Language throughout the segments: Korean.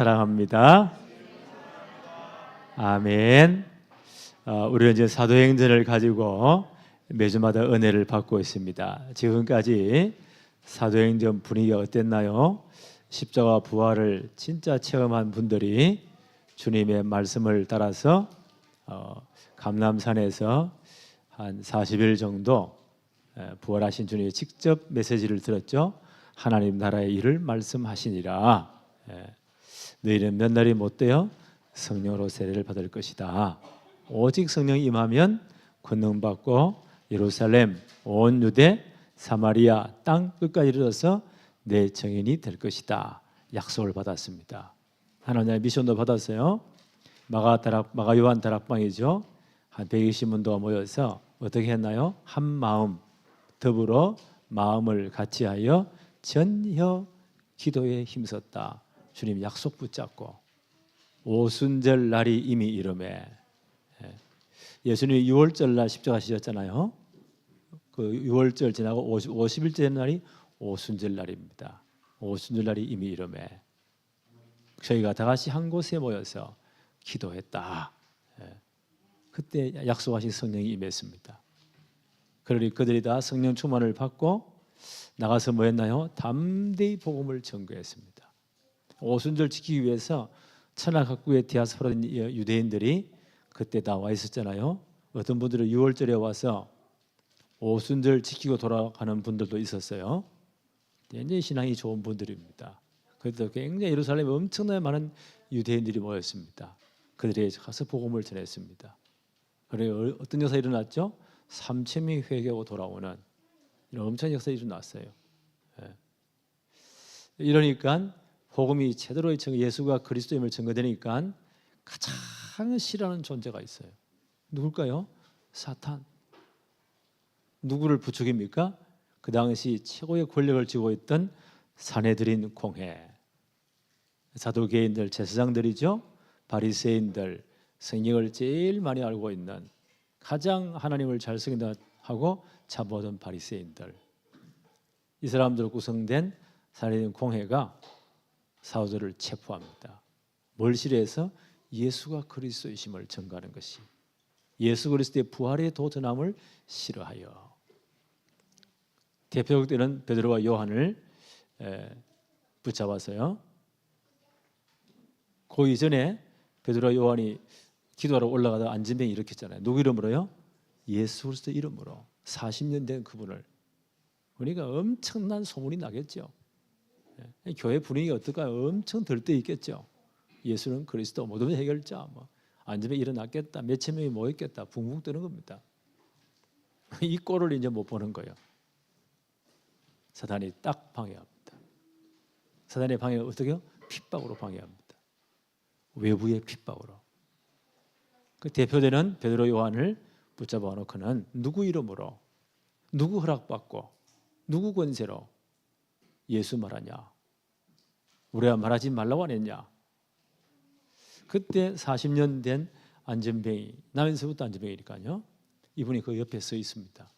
사랑합니다. 아멘. 우리는 이제 사도행전을 가지고 매주마다 은혜를 받고 있습니다. 지금까지 사도행전 분위기가 어땠나요? 십자가 부활을 진짜 체험한 분들이 주님의 말씀을 따라서 감람산에서 한 40일 정도 부활하신 주님의 직접 메시지를 들었죠. 하나님 나라의 일을 말씀하시니라. 너희는 몇 날이 못 되어 성령으로 세례를 받을 것이다. 오직 성령이 임하면 권능 받고 예루살렘, 온 유대, 사마리아 땅 끝까지 이르러서 내 증인이 될 것이다. 약속을 받았습니다. 하나님의 미션도 받았어요. 마가 요한 다락방이죠. 한 120문도가 모여서 어떻게 했나요? 한 마음 더불어 마음을 같이하여 전혀 기도에 힘썼다. 주님 약속 붙잡고 오순절 날이 이미 이름에 예수님이 6월절 날 십자가 지셨잖아요. 그 6월절 지나고 50일째 날이 오순절 날입니다. 오순절 날이 이미 이름에 저희가 다 같이 한 곳에 모여서 기도했다. 그때 약속하신 성령이 임했습니다. 그러니 그들이 다 성령 충만을 받고 나가서 뭐 했나요? 담대히 복음을 전거했습니다. 오순절 지키기 위해서 천하 각국의 디아스포라 유대인들이 그때 다 와 있었잖아요. 어떤 분들은 6월절에 와서 오순절 지키고 돌아가는 분들도 있었어요. 굉장히 신앙이 좋은 분들입니다. 그래도 굉장히 예루살렘에 엄청나게 많은 유대인들이 모였습니다. 그들이 가서 복음을 전했습니다. 그래서 어떤 역사가 일어났죠? 3,000명이 회개하고 돌아오는 이런 엄청난 역사가 일어났어요. 이러니까 복음이 제대로 예수가 그리스도임을 증거되니까 가장 싫어하는 존재가 있어요. 누굴까요? 사탄. 누구를 부추깁니까? 그 당시 최고의 권력을 쥐고 있던 산헤드린 공회, 사두개인들, 제사장들이죠. 바리새인들, 성경을 제일 많이 알고 있는 가장 하나님을 잘 승인하고 잡아오던 바리새인들, 이 사람들로 구성된 산헤드린 공회가 사도들을 체포합니다. 뭘 싫어해서? 예수가 그리스도이심을 증거하는 것이, 예수 그리스도의 부활의 도전함을 싫어하여. 대표적 때는 베드로와 요한을 붙잡았어요. 그 이전에 베드로와 요한이 기도하러 올라가다 안진뱅이 일으켰잖아요. 누구 이름으로요? 예수 그리스도 이름으로. 40년 된 그분을. 그러니까 엄청난 소문이 나겠죠. 교회 분위기가 어떨까요? 엄청 들떠 있겠죠. 예수는 그리스도, 모든 해결자, 안전에 일어났겠다, 몇천 명이 모였겠다, 붕붕 뜨는 겁니다. 이 꼴을 이제 못 보는 거예요. 사단이 딱 방해합니다. 사단의 방해가 어떻게 해요? 핍박으로 방해합니다. 외부의 핍박으로. 그 대표되는 베드로 요한을 붙잡아 놓고는 누구 이름으로, 누구 허락받고, 누구 권세로 예수 말하냐? 우리가 말하지 말라고 안 했냐? 그때 40년 된 안전뱅이, 나면서부터 안전뱅이니까요. 이분이 그 옆에 서 있습니다.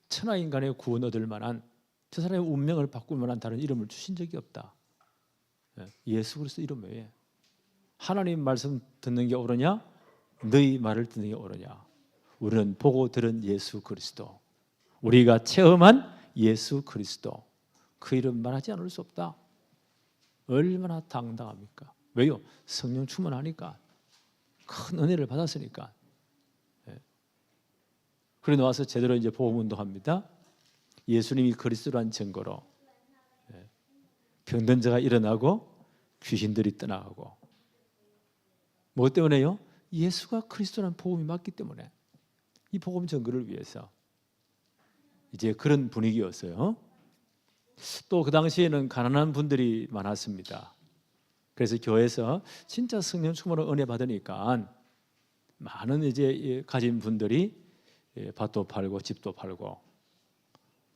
천하인간의 구원 얻을 만한, 저 사람의 운명을 바꿀 만한 다른 이름을 주신 적이 없다. 예수 그리스도 이름 외에. 하나님 말씀 듣는 게 옳으냐? 너희 말을 듣는 게 옳으냐? 우리는 보고 들은 예수 그리스도, 우리가 체험한 예수 그리스도, 그 이름 말하지 않을 수 없다. 얼마나 당당합니까? 왜요? 성령 충만하니까, 큰 은혜를 받았으니까. 그래 나와서 제대로 이제 복음 운동합니다. 예수님이 그리스도란 증거로 병든 자가 일어나고 귀신들이 떠나가고. 뭐 때문에요? 예수가 그리스도란 복음이 맞기 때문에. 이 복음 증거를 위해서 이제 그런 분위기였어요. 또 그 당시에는 가난한 분들이 많았습니다. 그래서 교회에서 진짜 성령 충만으로 은혜 받으니까 많은 이제 가진 분들이 밭도 팔고 집도 팔고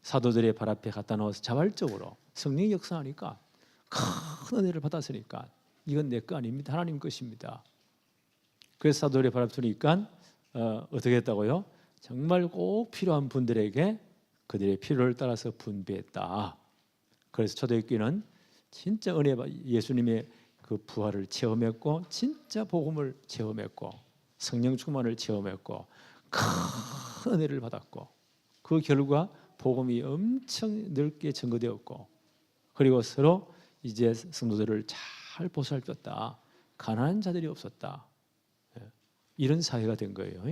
사도들의 발 앞에 갖다 놓아서 자발적으로 성령이 역사하니까 큰 은혜를 받았으니까 이건 내 거 아닙니다. 하나님 것입니다. 그래서 사도들의 발 앞에 두니까 어떻게 했다고요? 정말 꼭 필요한 분들에게 그들의 필요를 따라서 분배했다. 그래서 초대교회는 진짜 예수님의 그 부활을 체험했고 진짜 복음을 체험했고 성령 충만을 체험했고 큰 은혜를 받았고 그 결과 복음이 엄청 넓게 전거되었고 그리고 서로 이제 성도들을 잘 보살폈다. 가난한 자들이 없었다. 이런 사회가 된 거예요.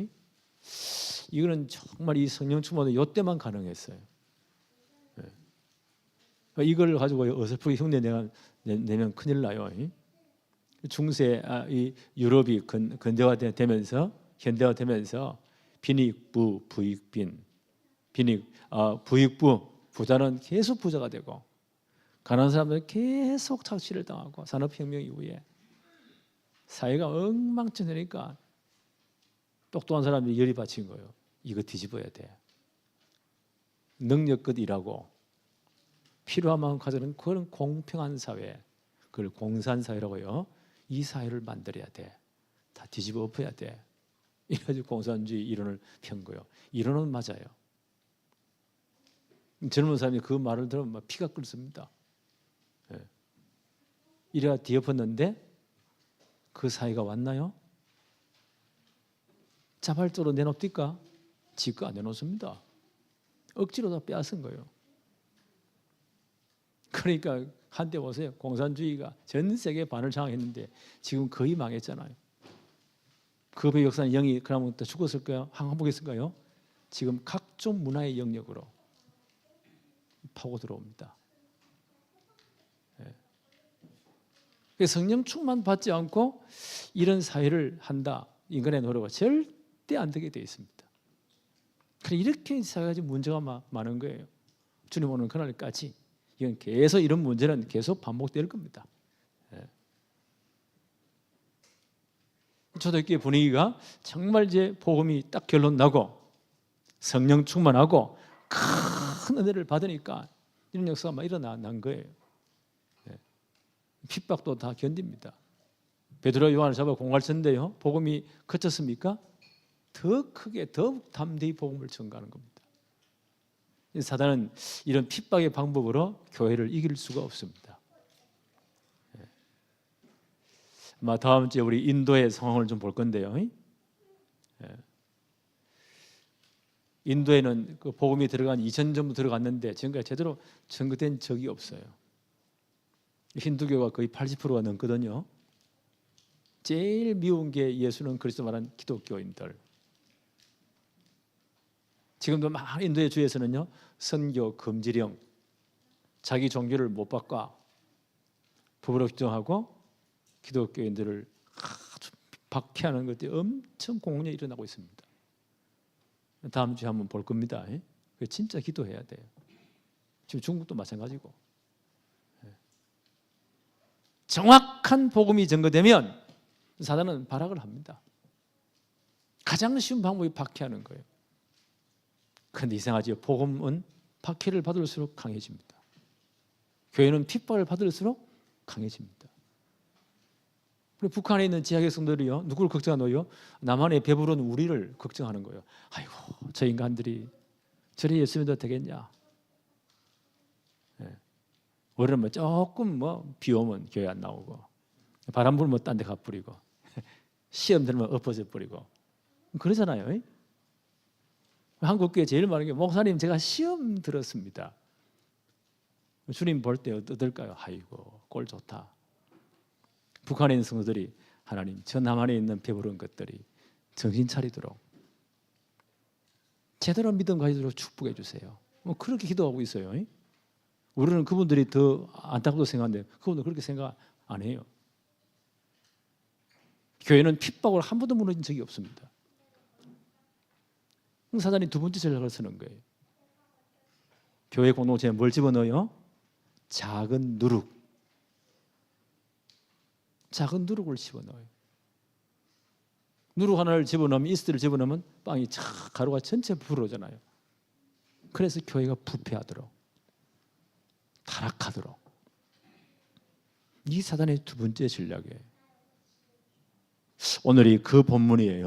이거는 정말 이 성령 충만은 이때만 가능했어요. 이걸 가지고 어설프게 흉내 내면 큰일 나요. 중세 이 유럽이 근대화되면서 현대화되면서 빈익부 부익빈 부익부 부자는 계속 부자가 되고 가난한 사람들은 계속 착취를 당하고 산업혁명 이후에 사회가 엉망진창되니까 똑똑한 사람들이 열이 받친 거예요. 이거 뒤집어야 돼. 능력껏 일하고 필요한 만큼 가져는 그런 공평한 사회, 그걸 공산사회라고요. 이 사회를 만들어야 돼. 다 뒤집어 엎어야 돼. 이래가지고 공산주의 이론을 편 거예요. 이론은 맞아요. 젊은 사람이 그 말을 들으면 막 피가 끓습니다. 이래가 뒤엎었는데 그 사회가 왔나요? 자발적으로 내놓습니까? 지가 안 내놓습니다. 억지로 다 빼앗은 거예요. 그러니까 한때 보세요. 공산주의가 전 세계 반을 장악했는데 지금 거의 망했잖아요. 그 역사는 영이 그러면 죽었을까요? 항복했을까요? 지금 각종 문화의 영역으로 파고 들어옵니다. 성령 충만 받지 않고 이런 사회를 한다. 인간의 노력은 절대 안 되게 되어 있습니다. 이렇게 사회가 문제가 많은 거예요. 주님 오는 그날까지 이건 계속 이런 문제는 계속 반복될 겁니다. 초대교회 분위기가 정말 이제 복음이 딱 결론 나고 성령 충만하고 큰 은혜를 받으니까 이런 역사가 막 일어난 거예요. 핍박도 다 견딥니다. 베드로 요한을 잡아 공갈 쳤는데요. 복음이 그쳤습니까? 더 크게 더욱 담대히 복음을 전가하는 겁니다. 사단은 이런 핍박의 방법으로 교회를 이길 수가 없습니다. 다음 주에 우리 인도의 상황을 좀 볼 건데요. 인도에는 그 복음이 들어간 2000년 전부터 들어갔는데 지금까지 제대로 전거된 적이 없어요. 힌두교가 거의 80%가 넘거든요. 제일 미운 게 예수는 그리스도 말한 기독교인들. 지금도 막 인도의 주에서는요 선교 금지령, 자기 종교를 못 바꿔 부부로 규정하고 기독교인들을 아주 박해하는 것들이 엄청 공연히 일어나고 있습니다. 다음 주에 한번 볼 겁니다. 진짜 기도해야 돼요. 지금 중국도 마찬가지고. 정확한 복음이 전거되면 사단은 발악을 합니다. 가장 쉬운 방법이 박해하는 거예요. 그런데 이상하죠. 복음은 박해를 받을수록 강해집니다. 교회는 핍박을 받을수록 강해집니다. 북한에 있는 지하계 성도들이요, 누구를 걱정하노요? 남한에 배부른 우리를 걱정하는 거예요. 아이고, 저 인간들이 저리 예수 믿어도 되겠냐? 우리는 조금 비 오면 교회 안 나오고, 바람 불면 딴 데 가버리고, 시험 들면 엎어져 버리고, 그러잖아요. 한국교회 제일 많은 게 목사님 제가 시험 들었습니다. 주님 볼 때 어떨까요? 아이고, 꼴 좋다. 북한에 있는 성도들이 하나님, 저 남한에 있는 배부른 것들이 정신 차리도록 제대로 믿음 가지도록 축복해 주세요. 그렇게 기도하고 있어요. 우리는 그분들이 더 안타깝다고 생각하는데 그분들 그렇게 생각 안 해요. 교회는 핍박을 한 번도 무너진 적이 없습니다. 사단이 두 번째 전략을 쓰는 거예요. 교회 공동체에 뭘 집어넣어요? 작은 누룩. 작은 누룩을 집어넣어요. 누룩 하나를 집어넣으면, 이스트를 집어넣으면 빵이 착 가루가 전체 부풀어오잖아요. 그래서 교회가 부패하도록, 타락하도록. 이 사단의 두 번째 전략이에요. 오늘이 그 본문이에요.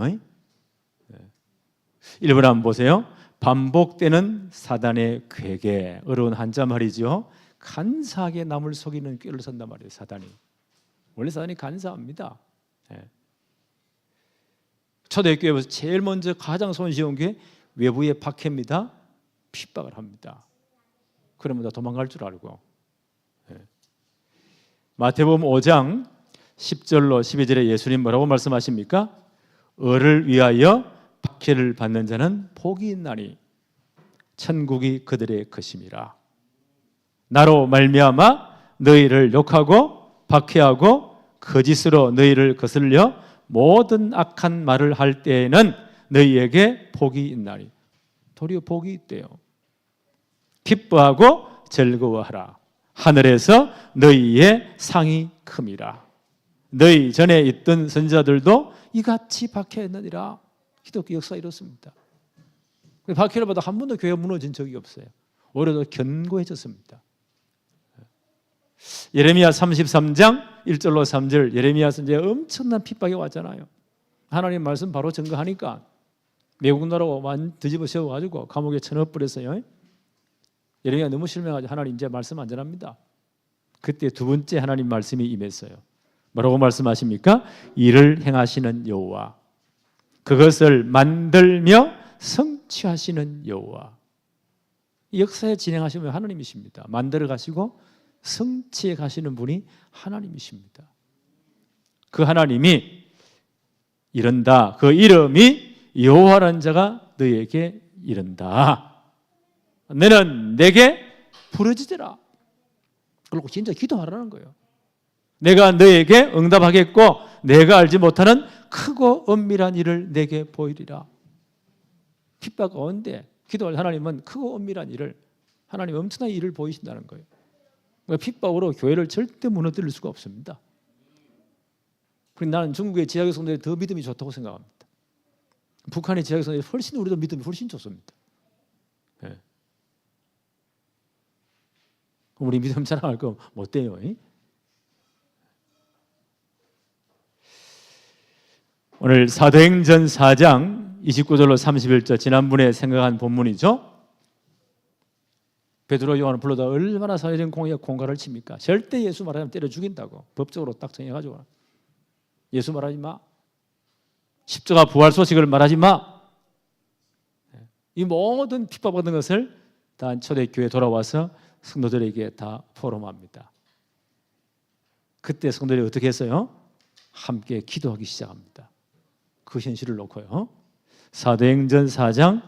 1번 한번 보세요. 반복되는 사단의 괴계, 어려운 한자 말이죠. 간사하게 남을 속이는 꾀를 쓴단 말이에요. 사단이. 원래 사단이 간사합니다. 예. 초대교회에서 제일 먼저 가장 손쉬운 게 외부의 박해입니다. 핍박을 합니다. 그러면 다 도망갈 줄 알고. 예. 마태복음 5장 10절로 12절에 예수님 뭐라고 말씀하십니까? 을을 위하여 박해를 받는 자는 복이 있나니 천국이 그들의 것임이라. 나로 말미암아 너희를 욕하고 박해하고 거짓으로 너희를 거슬려 모든 악한 말을 할 때에는 너희에게 복이 있나니. 도리어 복이 있대요. 기뻐하고 즐거워하라. 하늘에서 너희의 상이 큼이라. 너희 전에 있던 선지자들도 이같이 박해했느니라. 기독교 역사 이렇습니다. 박해를 받아 한 번도 교회가 무너진 적이 없어요. 오히려 더 견고해졌습니다. 예레미야 33장 1절로 3절, 예레미야 선지자 엄청난 핍박이 왔잖아요. 하나님 말씀 바로 증거하니까 외국 나라고 뒤집어 세워가지고 감옥에 쳐넣어버렸어요. 예레미야 너무 실망하죠. 하나님 이제 말씀 안 전합니다. 그때 두 번째 하나님 말씀이 임했어요. 뭐라고 말씀하십니까? 이를 행하시는 여호와, 그것을 만들며 성취하시는 여호와. 역사에 진행하시면 하나님이십니다. 만들어 가시고 성취해 가시는 분이 하나님이십니다. 그 하나님이 이른다. 그 이름이 여호와라는 자가 너에게 이른다. 너는 내게 부르짖으라. 그리고 진짜 기도하라는 거예요. 내가 너에게 응답하겠고 내가 알지 못하는 크고 엄밀한 일을 내게 보이리라. 핍박 가운데 기도할 하나님은 크고 엄밀한 일을, 하나님 엄청난 일을 보이신다는 거예요. 그러니까 핍박으로 교회를 절대 무너뜨릴 수가 없습니다. 그리고 나는 중국의 지하교 성도들이 더 믿음이 좋다고 생각합니다. 북한의 지하교 성도들이 훨씬 우리도 믿음이 훨씬 좋습니다. 네. 우리 믿음 자랑할 거 못 돼요. 오늘 사도행전 4장 29절로 31절 지난번에 생각한 본문이죠. 베드로 요한을 불러다 얼마나 사회적인 공갈을 칩니까? 절대 예수 말하면 때려 죽인다고 법적으로 딱 정해가지고 예수 말하지 마, 십자가 부활 소식을 말하지 마. 이 모든 핍박받은 것을 다 초대교회에 돌아와서 성도들에게 다 포럼합니다. 그때 성도들이 어떻게 했어요? 함께 기도하기 시작합니다. 그 현실을 놓고요. 사도행전 4장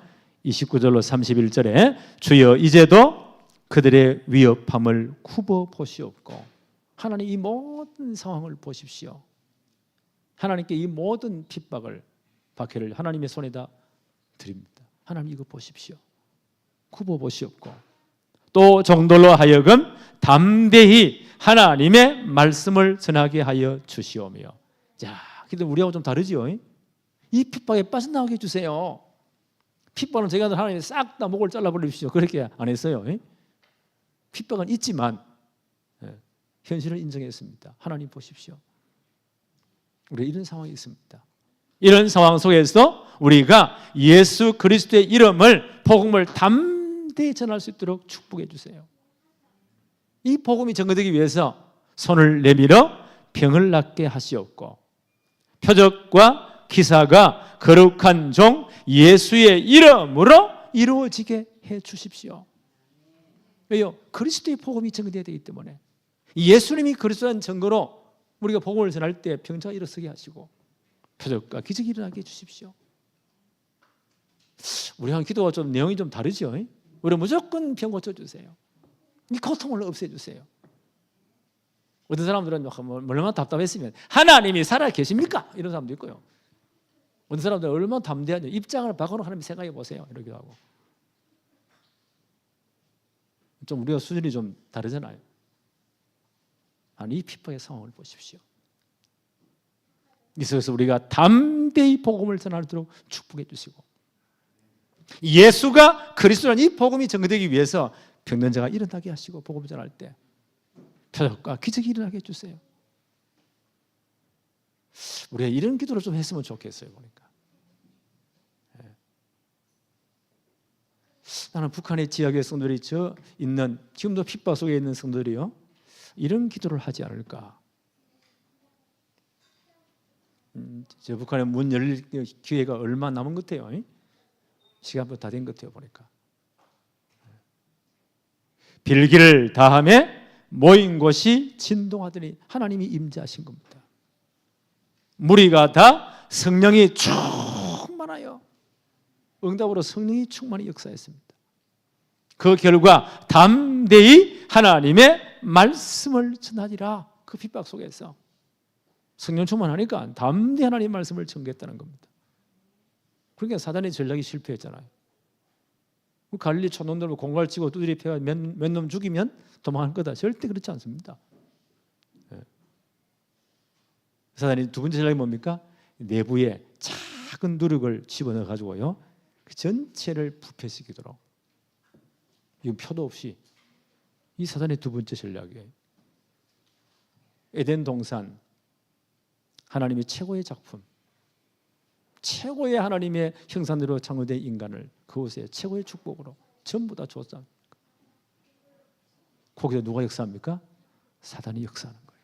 29절로 31절에 주여 이제도 그들의 위협함을 굽어 보시옵고, 하나님 이 모든 상황을 보십시오. 하나님께 이 모든 핍박을, 박해를 하나님의 손에다 드립니다. 하나님 이거 보십시오. 굽어 보시옵고 또 종들로 하여금 담대히 하나님의 말씀을 전하게 하여 주시오며. 자, 근데 우리하고 좀 다르죠? 이 핍박에 빠져나오게 해주세요. 핍박은 제가 하나님 싹 다 목을 잘라버리십시오. 그렇게 안 했어요. 핍박은 있지만 현실을 인정했습니다. 하나님 보십시오. 우리 이런 상황이 있습니다. 이런 상황 속에서 우리가 예수 그리스도의 이름을, 복음을 담대히 전할 수 있도록 축복해 주세요. 이 복음이 전거되기 위해서 손을 내밀어 병을 낫게 하시옵고 표적과 기사가 거룩한 종 예수의 이름으로 이루어지게 해 주십시오. 왜요? 그리스도의 복음이 전거되어야 되기 때문에. 예수님이 그리스도라는 증거로 우리가 복음을 전할 때 병자가 일어서게 하시고 표적과 기적이 일어나게 해 주십시오. 우리랑 기도가 좀 내용이 좀 다르죠? 우리 무조건 병 고쳐주세요. 이 고통을 없애주세요. 어떤 사람들은 얼마나 답답했으면 하나님이 살아 계십니까? 이런 사람도 있고요. 어떤 사람들은 얼마나 담대하냐, 입장을 바꿔놓고 하나님 생각해 보세요. 이러기도 하고. 좀 우리가 수준이 좀 다르잖아요. 아니, 이 핍박의 상황을 보십시오. 이 속에서 우리가 담대히 복음을 전하도록 축복해 주시고 예수가 그리스도라는 이 복음이 전거되기 위해서 병든 자가 일어나게 하시고 복음을 전할 때 표적과 기적이 일어나게 해주세요. 우리가 이런 기도를 좀 했으면 좋겠어요. 보니까 나는 북한의 지역의 성도들이 있는 지금도 핍박 속에 있는 성도들이요, 이런 기도를 하지 않을까. 저 북한의 문 열릴 기회가 얼마 남은 것 같아요. 시간부터 다 된 것 같아요 보니까. 빌기를 다하며 모인 곳이 진동하더니 하나님이 임재하신 겁니다. 무리가 다 성령이 충만하여, 응답으로 성령이 충만히 역사했습니다. 그 결과 담대히 하나님의 말씀을 전하리라. 그 핍박 속에서 성령 충만하니까 담대히 하나님의 말씀을 전개했다는 겁니다. 그러니까 사단의 전략이 실패했잖아요. 갈릴리 촌놈들 공갈 치고 두드리 패가 몇 놈 죽이면 도망할 거다. 절대 그렇지 않습니다. 사단이 두 번째 전략이 뭡니까? 내부에 작은 누룩을 집어넣어 가지고요, 그 전체를 부패시키도록. 이건 표도 없이. 이 사단의 두 번째 전략이에요. 에덴 동산, 하나님의 최고의 작품, 최고의 하나님의 형상대로 창조된 인간을 그곳에 최고의 축복으로 전부 다 줬다. 거기서 누가 역사합니까? 사단이 역사하는 거예요.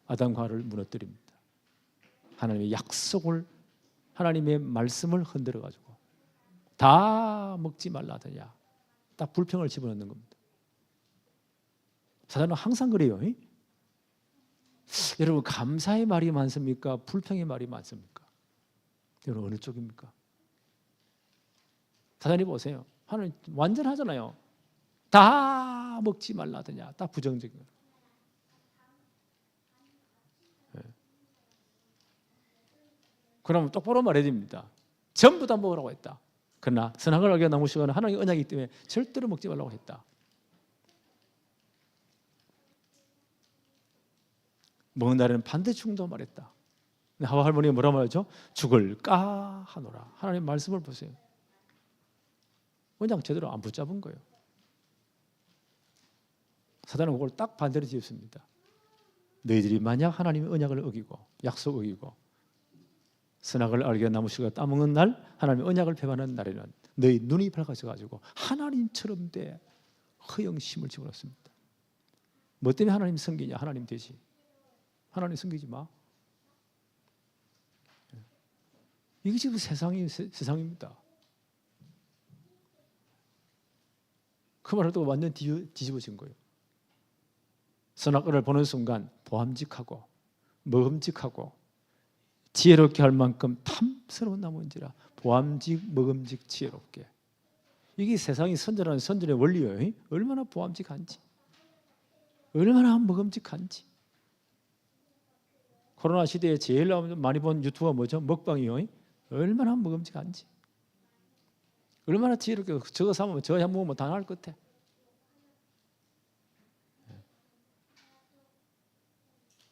아담과 하와를 무너뜨립니다. 하나님의 약속을, 하나님의 말씀을 흔들어 가지고 다 먹지 말라 하더냐, 딱 불평을 집어넣는 겁니다. 사단은 항상 그래요. 여러분, 감사의 말이 많습니까? 불평의 말이 많습니까? 여러분, 어느 쪽입니까? 사단이 보세요. 하나님 완전하잖아요. 다 먹지 말라 하더냐, 딱 부정적인 거예요. 그러면 똑바로 말해야 됩니다. 전부 다 먹으라고 했다. 그러나 선악을 알게 나무 씨가는 하나님의 언약이기 때문에 절대로 먹지 말라고 했다. 먹는 날에는 반대충도 말했다. 하와 할머니가 뭐라 말하죠? 죽을 까 하노라. 하나님 말씀을 보세요. 언약 제대로 안 붙잡은 거예요. 사단은 그걸 딱 반대로 지었습니다. 너희들이 만약 하나님의 언약을 어기고 약속 어기고 선악을 알게 나무 씨가 따먹는 날, 하나님의 언약을 배반하는 날에는 너희 눈이 밝아져가지고 하나님처럼 돼. 허영심을 집어넣습니다. 뭐 때문에 하나님 섬기냐? 하나님 되지. 하나님 섬기지 마. 이게 지금 세상입니다. 그 말을 또 완전 뒤집어진 거예요. 선악과를 보는 순간 보암직하고 먹음직하고 지혜롭게 할 만큼 탐스러운 나무인지라 보암직 먹음직 지혜롭게. 이게 세상이 선전하는 선전의 원리예요. 얼마나 보암직한지, 얼마나 먹음직한지. 코로나 시대에 제일 많이 본 유튜브가 뭐죠? 먹방이요. 얼마나 먹음직한지, 얼마나 지혜롭게. 저거 사면 저거 한 먹으면 다 나을 것 같아.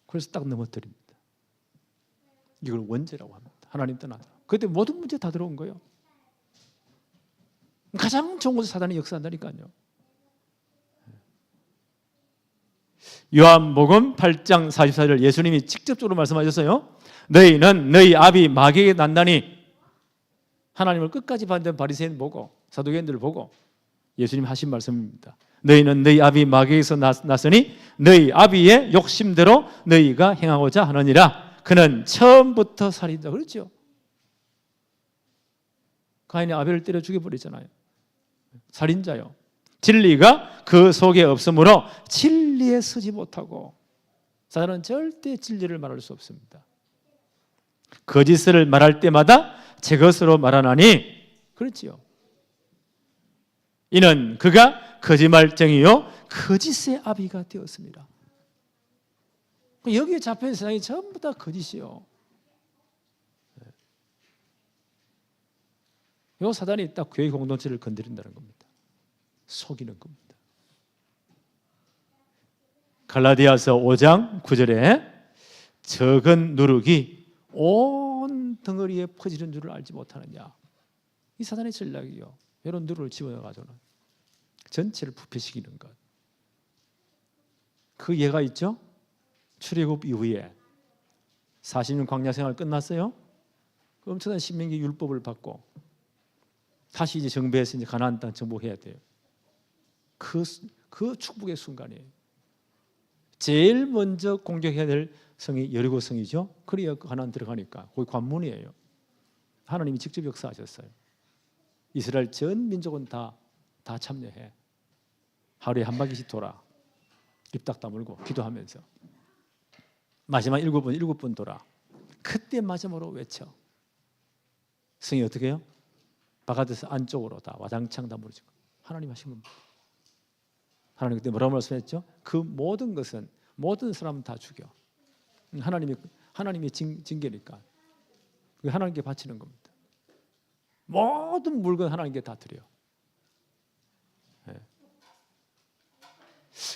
그래서 딱 넘어뜨립니다. 이걸 원죄라고 합니다. 하나님 떠나더라. 그때 모든 문제 다 들어온 거예요. 가장 좋은 곳에 사단이 역사한다니까요. 요한복음 8장 44절 예수님이 직접적으로 말씀하셨어요. 너희는 너희 아비 마귀에게 난다니. 하나님을 끝까지 반대한 바리새인 보고 사두개인들을 보고 예수님 하신 말씀입니다. 너희는 너희 아비 마귀에게서 났으니 너희 아비의 욕심대로 너희가 행하고자 하느니라. 그는 처음부터 살인자. 그렇죠? 가인이 아벨을 때려 죽여버리잖아요. 살인자요. 진리가 그 속에 없으므로 진리에 서지 못하고. 사단은 절대 진리를 말할 수 없습니다. 거짓을 말할 때마다 제 것으로 말하나니. 그렇지요. 이는 그가 거짓말쟁이요 거짓의 아비가 되었습니다. 여기에 잡힌 세상이 전부 다 거짓이요. 이 사단이 딱 교회 공동체를 건드린다는 겁니다. 속이는 겁니다. 갈라디아서 5장 9절에 적은 누룩이 온 덩어리에 퍼지는 줄을 알지 못하느냐. 이 사단의 전략이요. 이런 누룩을 집어넣어가지고는 전체를 부패시키는 것. 그 예가 있죠. 출애굽 이후에 40년 광야 생활 끝났어요. 그 엄청난 신명기 율법을 받고 다시 이제 정배해서 이제 가나안 땅 정복해야 돼요. 그 축복의 순간이에요. 제일 먼저 공격해야 될 성이 여리고 성이죠. 그래야 가나안 들어가니까 거기 관문이에요. 하나님이 직접 역사하셨어요. 이스라엘 전 민족은 다 참여해. 하루에 한 바퀴씩 돌아. 입 딱 다물고 기도하면서 마지막 7번 돌아. 그때 마지막으로 외쳐. 성이 어떻게 해요? 바깥에서 안쪽으로 다 와장창 다 무너지고 하나님 하신 겁니다. 하나님 그때 뭐라고 말씀했죠? 그 모든 것은 모든 사람 다 죽여. 하나님의 징계니까 그게 하나님께 바치는 겁니다. 모든 물건 하나님께 다 드려. 네.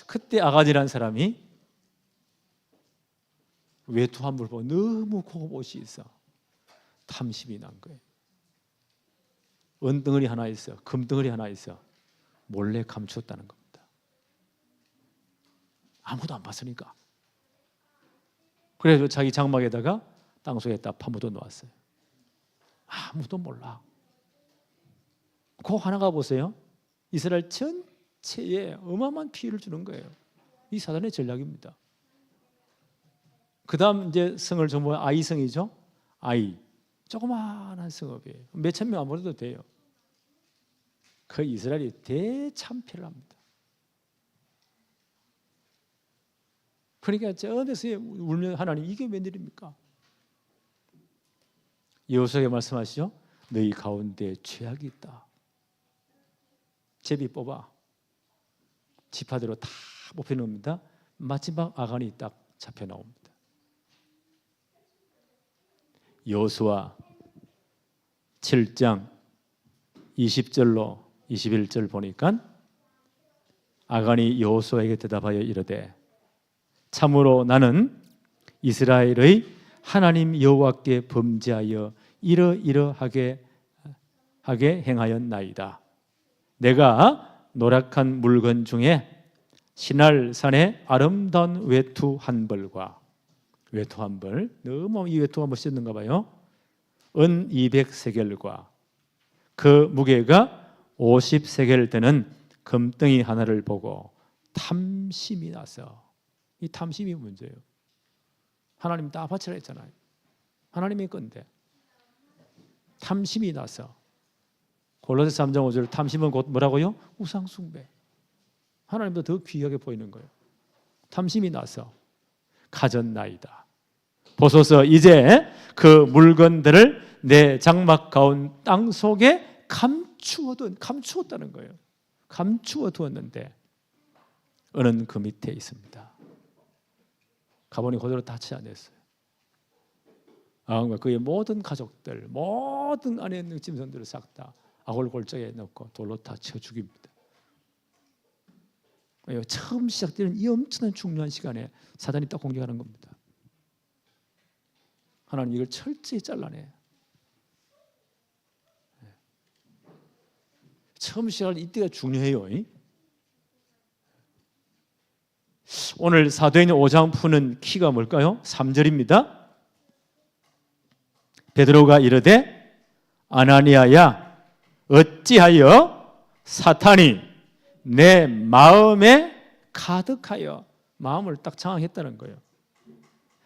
그때 아가지라는 사람이 외투한 물 보고 너무 고급옷이 있어. 탐심이 난 거예요. 은덩어리 하나 있어, 금덩어리 하나 있어. 몰래 감추었다는 겁니다. 아무도 안 봤으니까. 그래서 자기 장막에다가 땅속에다 파묻어 놓았어요. 아무도 몰라. 그 하나가 보세요. 이스라엘 전체에 어마어마한 피해를 주는 거예요. 이 사단의 전략입니다. 그 다음 이제 성을 정보 아이성이죠. 아이. 조그마한 성읍이에요. 몇천 명 안 보내도 돼요. 그 이스라엘이 대참패를 합니다. 그러니까 저 데서 울면 하나님 이게 웬일입니까? 여호수아에게 말씀하시죠. 너희 가운데 죄악이 있다. 제비 뽑아 지파대로 다 뽑혀 놓습니다. 마지막 아간이 딱 잡혀 나옵니다. 여호수아 7장 20절로 21절 보니까 아간이 여호수아에게 대답하여 이르되 참으로 나는 이스라엘의 하나님 여호와께 범죄하여 이러이러하게 행하였나이다. 내가 노력한 물건 중에 시날산의 아름다운 외투 한 벌과 외투 한 벌, 너무 이 외투가 멋있는가 봐요. 은 200세겔과 그 무게가 50세겔 되는 금덩이 하나를 보고 탐심이 나서, 이 탐심이 문제예요. 하나님 다 바치라 했잖아요. 하나님의 건데 탐심이 나서. 골로새 3장 5절 탐심은 곧 뭐라고요? 우상 숭배. 하나님보다 더 귀하게 보이는 거예요. 탐심이 나서 가졌나이다. 보소서 이제 그 물건들을 내 장막 가운 땅 속에 감추었다는 거예요. 감추어 두었는데 은은 그 밑에 있습니다. 가보니 그대로 다 찾아냈어요. 그의 모든 가족들, 모든 안에 있는 짐승들을 싹 다 아골골짜기에 넣고 돌로 다 쳐 죽입니다. 처음 시작되는 이 엄청난 중요한 시간에 사단이 딱 공격하는 겁니다. 하나님 이걸 철저히 잘라내. 처음 시작할 이때가 중요해요. 오늘 사도행전 5장 푸는 키가 뭘까요? 3절입니다. 베드로가 이르되 아나니아야 어찌하여 사탄이 내 마음에 가득하여, 마음을 딱 장악했다는 거예요.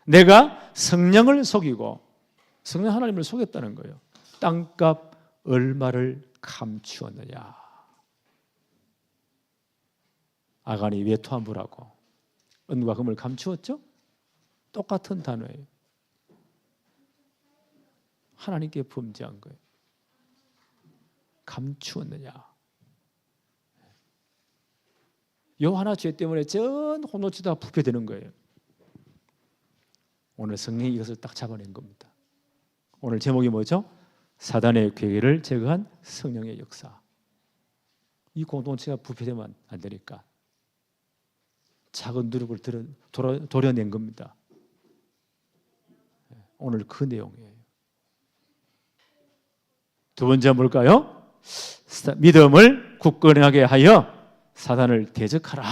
내가 성령을 속이고 성령 하나님을 속였다는 거예요. 땅값 얼마를 감추었느냐. 아간이 외투함불하고 은과 금을 감추었죠? 똑같은 단어예요. 하나님께 범죄한 거예요. 감추었느냐. 요 하나 죄 때문에 전 혼노치다 부패되는 거예요. 오늘 성령이 이것을 딱 잡아낸 겁니다. 오늘 제목이 뭐죠? 사단의 괴계를 제거한 성령의 역사. 이 공동체가 부패되면 안 되니까 작은 노력을 도려낸 겁니다. 오늘 그 내용이에요. 두 번째 뭘까요? 믿음을 굳건하게 하여 사단을 대적하라.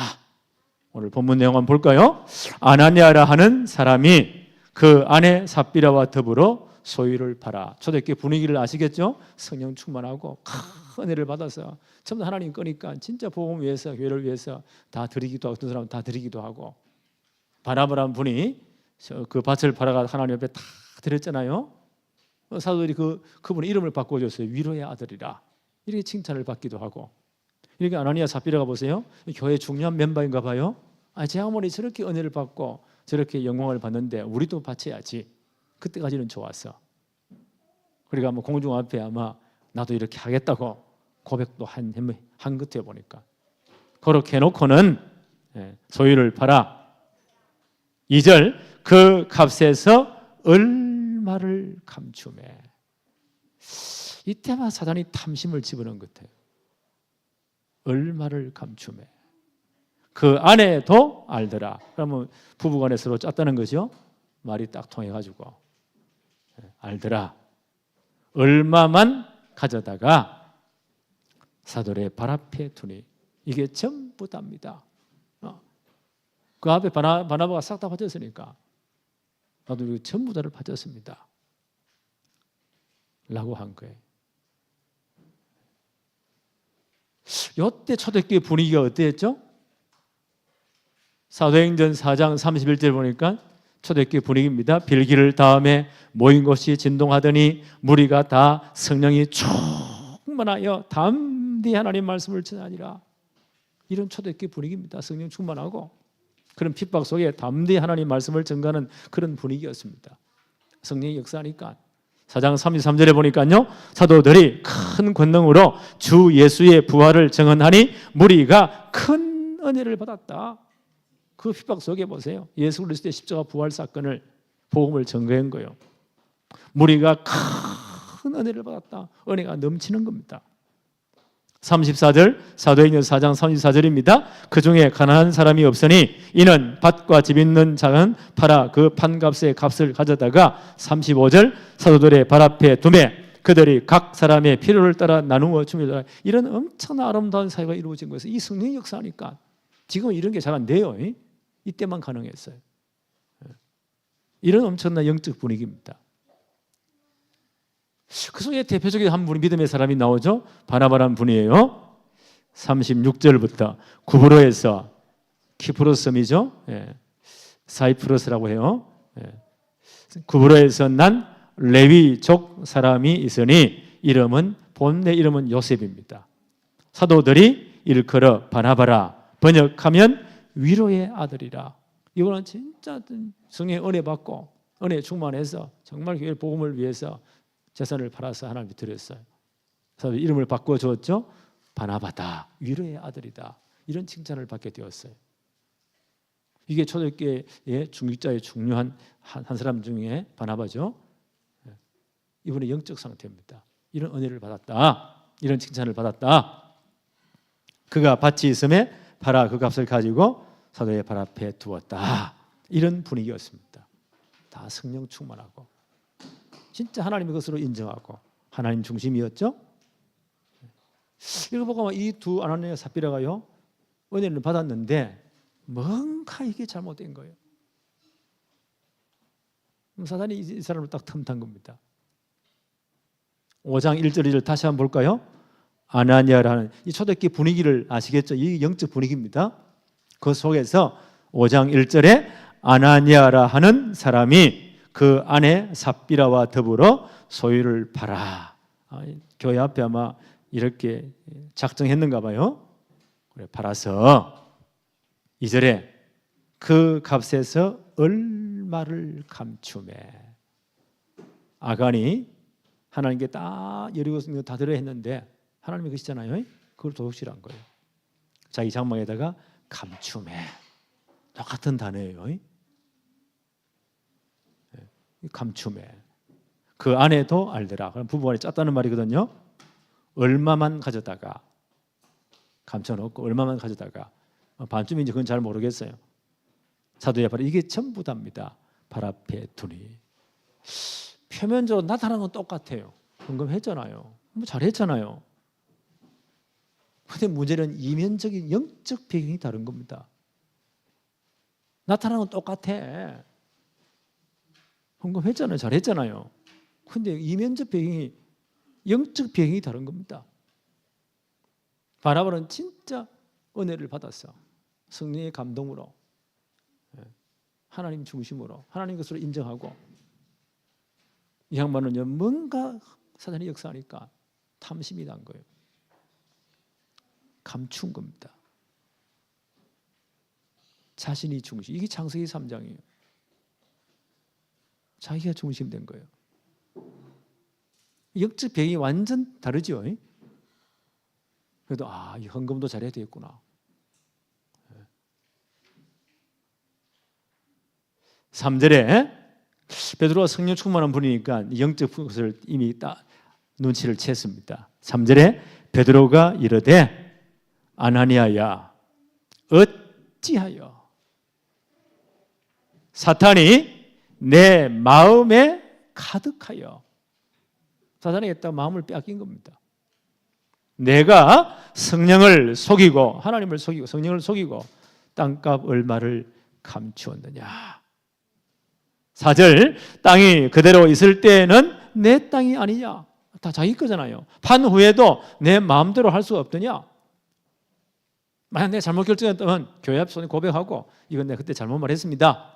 오늘 본문 내용 한번 볼까요? 아나니아라 하는 사람이 그 아내 삽비라와 더불어 소유를 팔아. 초대교회 분위기를 아시겠죠? 성령 충만하고 은혜를 받아서 전부 다 하나님 거니까 진짜 복음 위해서, 교회를 위해서 다 드리기도 하고, 어떤 사람은 다 드리기도 하고. 바나바라는 분이 그 밭을 팔아가 하나님 앞에 다 드렸잖아요. 사도들이 그분의 이름을 바꿔줬어요. 위로의 아들이라. 이렇게 칭찬을 받기도 하고. 이렇게 아나니아 삽비라가 보세요. 교회 중요한 멤버인가 봐요. 제 어머니 저렇게 은혜를 받고 저렇게 영광을 받는데 우리도 바쳐야지. 그때까지는 좋았어. 그러니까 뭐 공중 앞에 아마 나도 이렇게 하겠다고 고백도 한 끝에 보니까 그렇게 해놓고는 소유를 팔아 2절 그 값에서 얼마를 감추매. 이때만 사단이 탐심을 집어넣은 것 같아요. 얼마를 감추매. 그 아내도 알더라. 그러면 부부간에 서로 짰다는 거죠. 말이 딱 통해가지고 알더라. 얼마만 가져다가 사도의 발 앞에 두니. 이게 전부 답니다. 그 앞에 바나바가 싹 다 빠졌으니까 나도 이거 전부 다를 빠졌습니다 라고 한 거예요. 이때 초대교회 분위기가 어땠죠? 사도행전 4장 31절 보니까 초대교회 분위기입니다. 빌기를 다음에 모인 곳이 진동하더니 무리가 다 성령이 충만하여 담대히 하나님 말씀을 전하니라. 이런 초대교회 분위기입니다. 성령 충만하고 그런 핍박 속에 담대히 하나님 말씀을 전가하는 그런 분위기였습니다. 성령이 역사하니까 4장 33절에 보니까요, 사도들이 큰 권능으로 주 예수의 부활을 증언하니 무리가 큰 은혜를 받았다. 그 핍박 속에 보세요. 예수 그리스도의 십자가 부활 사건을 복음을 전거한 거예요. 무리가 큰 은혜를 받았다. 은혜가 넘치는 겁니다. 34절 사도행전 4장 34절입니다. 그 중에 가난한 사람이 없으니 이는 밭과 집 있는 자는 팔아 그 판값의 값을 가져다가 35절 사도들의 발 앞에 두매 그들이 각 사람의 필요를 따라 나누어 줍니다. 이런 엄청난 아름다운 사회가 이루어진 것은 이 성령의 역사니까 지금은 이런 게 잘 안 돼요. 이때만 가능했어요. 이런 엄청난 영적 분위기입니다. 그 속에 대표적인 한 분이 믿음의 사람이 나오죠. 바나바라는 분이에요. 36절부터 구브로에서 키프로스 섬이죠. 사이프러스라고 해요. 구브로에서 난 레위족 사람이 있으니 이름은 본래 이름은 요셉입니다. 사도들이 일컬어 바나바라 번역하면 위로의 아들이라. 이거는 진짜 성령의 은혜 받고 은혜 충만해서 정말 교회 복음을 위해서 재산을 팔아서 하나님께 드렸어요. 그래서 이름을 바꿔줬죠. 바나바다, 위로의 아들이다. 이런 칭찬을 받게 되었어요. 이게 초대교회의 중직자의 중요한 한 사람 중에 바나바죠. 이분의 영적 상태입니다. 이런 은혜를 받았다. 이런 칭찬을 받았다. 그가 밭이 있음에 팔아 그 값을 가지고 사도의 발 앞에 두었다. 이런 분위기였습니다. 다 성령 충만하고 진짜 하나님의 것으로 인정하고 하나님 중심이었죠. 이거 보고 이 두 아나니아 삽비라가요 은혜를 받았는데 뭔가 이게 잘못된 거예요. 사단이 이 사람을 딱 틈탄 겁니다. 5장 1절 2절 다시 한번 볼까요? 아나니아라는 이 초대교회 분위기를 아시겠죠? 이 영적 분위기입니다. 그 속에서 5장 1절에 아나니아라 하는 사람이 그 아내 삽비라와 더불어 소유를 팔아. 교회 앞에 아마 이렇게 작정했는가 봐요. 그래, 팔아서 2절에 그 값에서 얼마를 감추매. 아간이 하나님께 딱 여리고 다 들어야 했는데 하나님이 그러시잖아요. 그걸 도둑질한 거예요. 자기 장막에다가 감추매. 똑같은 단어예요. 감추매. 그 아내도 알더라. 그럼 부부간에 짰다는 말이거든요. 얼마만 가져다가 감춰놓고 얼마만 가져다가 반쯤인지 그건 잘 모르겠어요. 사도의 발 이게 전부 답니다. 발 앞에 두니. 표면적으로 나타나는 건 똑같아요. 궁금했잖아요. 뭐 잘했잖아요. 근데 문제는 이면적인 영적 배경이 다른 겁니다. 나타나는 건 똑같아. 헌금했잖아요. 잘했잖아요. 근데 이면적 배경이 영적 배경이 다른 겁니다. 바나바는 진짜 은혜를 받았어. 성령의 감동으로, 하나님 중심으로, 하나님 것으로 인정하고. 이 양반은요, 뭔가 사단이 역사하니까 탐심이 난 거예요. 감춘 겁니다. 자신이 중심. 이게 창세기 3장이에요. 자기가 중심된 거예요. 영적 배경이 완전 다르죠. 그래도 이 헌금도 잘해야 되겠구나. 3절에 베드로가 성령 충만한 분이니까 영적 것을 이미 딱 눈치를 챘습니다. 3절에 베드로가 이르되 아나니아야 어찌하여 사탄이 내 마음에 가득하여, 사탄이 했다 마음을 빼앗긴 겁니다. 내가 성령을 속이고, 하나님을 속이고 성령을 속이고 땅값 얼마를 감추었느냐. 4절 땅이 그대로 있을 때에는 내 땅이 아니냐. 다 자기 거잖아요. 판 후에도 내 마음대로 할 수가 없더냐. 만약 내가 잘못 결정했다면 교회 앞에서 고백하고 이건 내가 그때 잘못 말했습니다.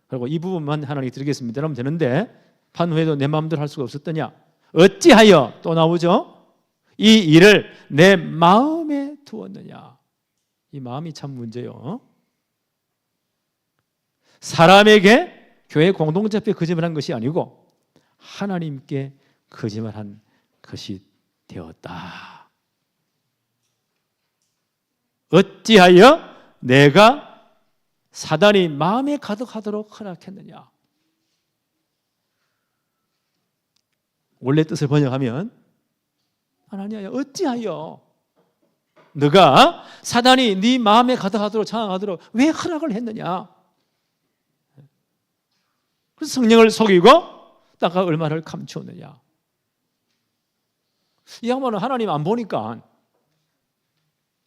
그리고 이 부분만 하나님께 드리겠습니다. 그러면 되는데 판 후에도 내 마음대로 할 수가 없었더냐. 어찌하여, 또 나오죠, 이 일을 내 마음에 두었느냐. 이 마음이 참 문제요. 사람에게, 교회 공동체 앞에 거짓말한 것이 아니고 하나님께 거짓말한 것이 되었다. 어찌하여 내가 사단이 마음에 가득하도록 허락했느냐. 원래 뜻을 번역하면 아나니아야 어찌하여 너가 사단이 네 마음에 가득하도록 장악하도록 왜 허락을 했느냐. 그래서 성령을 속이고 땅값 얼마를 감추었느냐. 이 양반은 하나님 안 보니까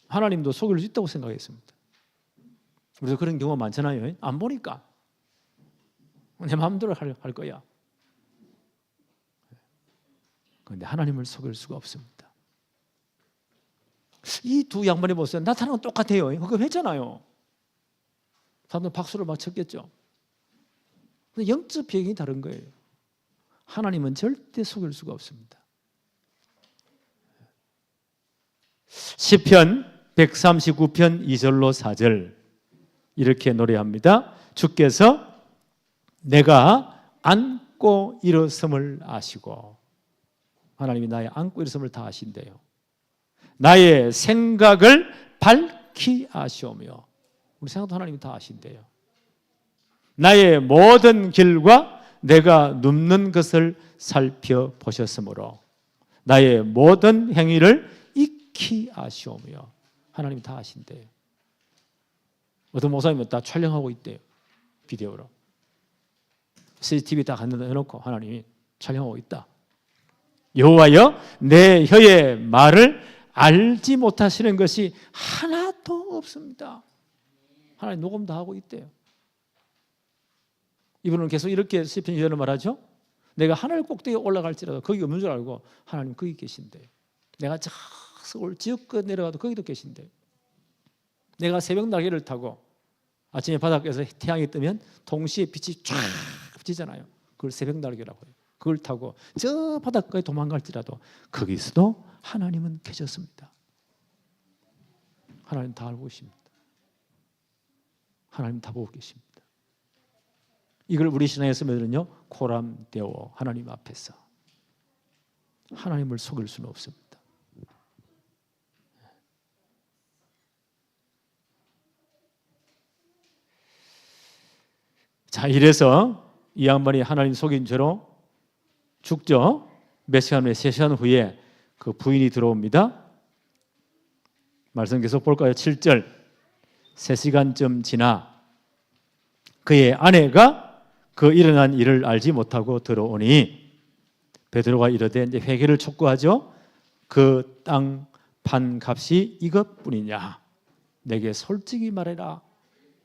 하나님도 속일 수 있다고 생각했습니다. 우리도 그런 경우가 많잖아요. 안 보니까 내 마음대로 할 거야. 그런데 하나님을 속일 수가 없습니다. 이 두 양반이 보세요. 나타나는 건 똑같아요. 그거 했잖아요. 사람들 박수를 막 쳤겠죠. 근데 영적 배경이 다른 거예요. 하나님은 절대 속일 수가 없습니다. 시편 139편 2절로 4절 이렇게 노래합니다. 주께서 내가 안고 일어섬을 아시고, 하나님이 나의 안고 일어섬을 다 아신대요. 나의 생각을 밝히 아시오며, 우리 생각도 하나님이 다 아신대요. 나의 모든 길과 내가 눕는 것을 살펴보셨으므로 나의 모든 행위를 익히 아시오며, 하나님이 다 아신대요. 어떤 목사님은 다 촬영하고 있대요. 비디오로. CCTV 다 갖다 해놓고 하나님이 촬영하고 있다. 여호와여 내 혀의 말을 알지 못하시는 것이 하나도 없습니다. 하나님 녹음 다 하고 있대요. 이분은 계속 이렇게 시편 2절을 말하죠. 내가 하늘 꼭대기에 올라갈지라도 거기 없는 줄 알고 하나님 거기 계신대요. 내가 저 서울 지역끝 내려가도 거기도 계신대요. 내가 새벽 날개를 타고 아침에 바닷가에서 태양이 뜨면 동시에 빛이 쫙 비치잖아요. 그걸 새벽 날개라고 해요. 그걸 타고 저 바닷가에 도망갈지라도 거기서도 하나님은 계셨습니다. 하나님 다 알고 계십니다. 하나님 다 보고 계십니다. 이걸 우리 신앙에 쓰면은요, 코람되어 하나님 앞에서 하나님을 속일 수는 없습니다. 자, 이래서 이 양반이 하나님 속인 죄로 죽죠. 몇 시간 후에, 3시간 후에 그 부인이 들어옵니다. 말씀 계속 볼까요? 7절. 3시간쯤 지나 그의 아내가 그 일어난 일을 알지 못하고 들어오니 베드로가 이르되, 이제 회개를 촉구하죠. 그 땅 판 값이 이것뿐이냐. 내게 솔직히 말해라.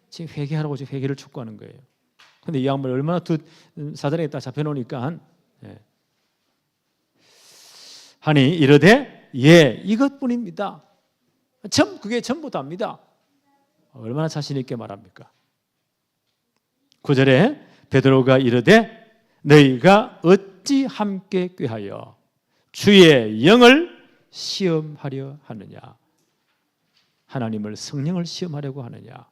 지금 회개하라고 지금 회개를 촉구하는 거예요. 근데 이 양반이 얼마나 사단에 딱 잡혀놓으니까 하니 이르되 예 이것뿐입니다. 그게 전부 다입니다. 얼마나 자신 있게 말합니까? 9절에 베드로가 이르되 너희가 어찌 함께 꾀하여 주의 영을 시험하려 하느냐? 하나님을 성령을 시험하려고 하느냐?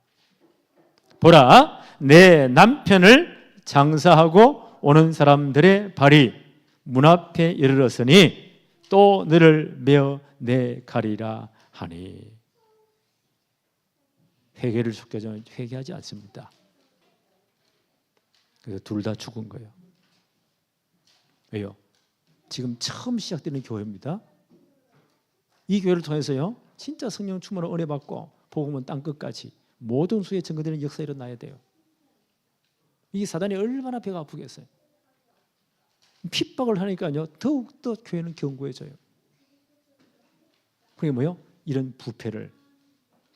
보라, 내 남편을 장사하고 오는 사람들의 발이 문 앞에 이르렀으니 또 너를 메어 내가리라 하니. 회개를 속여주면 회개하지 않습니다. 그래서 둘 다 죽은 거예요. 왜요? 지금 처음 시작되는 교회입니다. 이 교회를 통해서요, 진짜 성령 충만을 은혜 받고 복음은 땅 끝까지 모든 수에 증거되는 역사가 일어나야 돼요. 이 사단이 얼마나 배가 아프겠어요. 핍박을 하니까요, 더욱더 교회는 견고해져요. 그게 뭐요? 이런 부패를,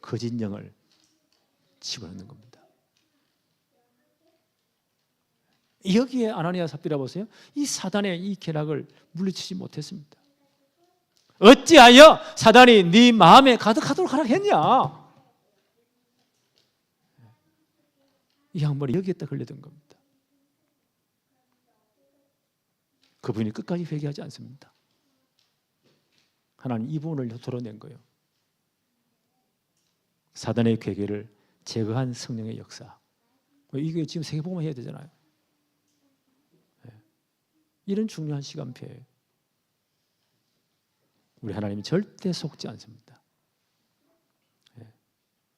거짓 영을 집어넣는 겁니다. 여기에 아나니아 삽비라 보세요. 이 사단의 이 계략을 물리치지 못했습니다. 어찌하여 사단이 네 마음에 가득하도록 하라 했냐? 이 양반이 여기에다 걸려든 겁니다. 그분이 끝까지 회개하지 않습니다. 하나님 이 부분을 드러낸 거예요. 사단의 괴계를 제거한 성령의 역사. 이게 지금 세계복음화 해야 되잖아요. 이런 중요한 시간표예요. 우리 하나님이 절대 속지 않습니다.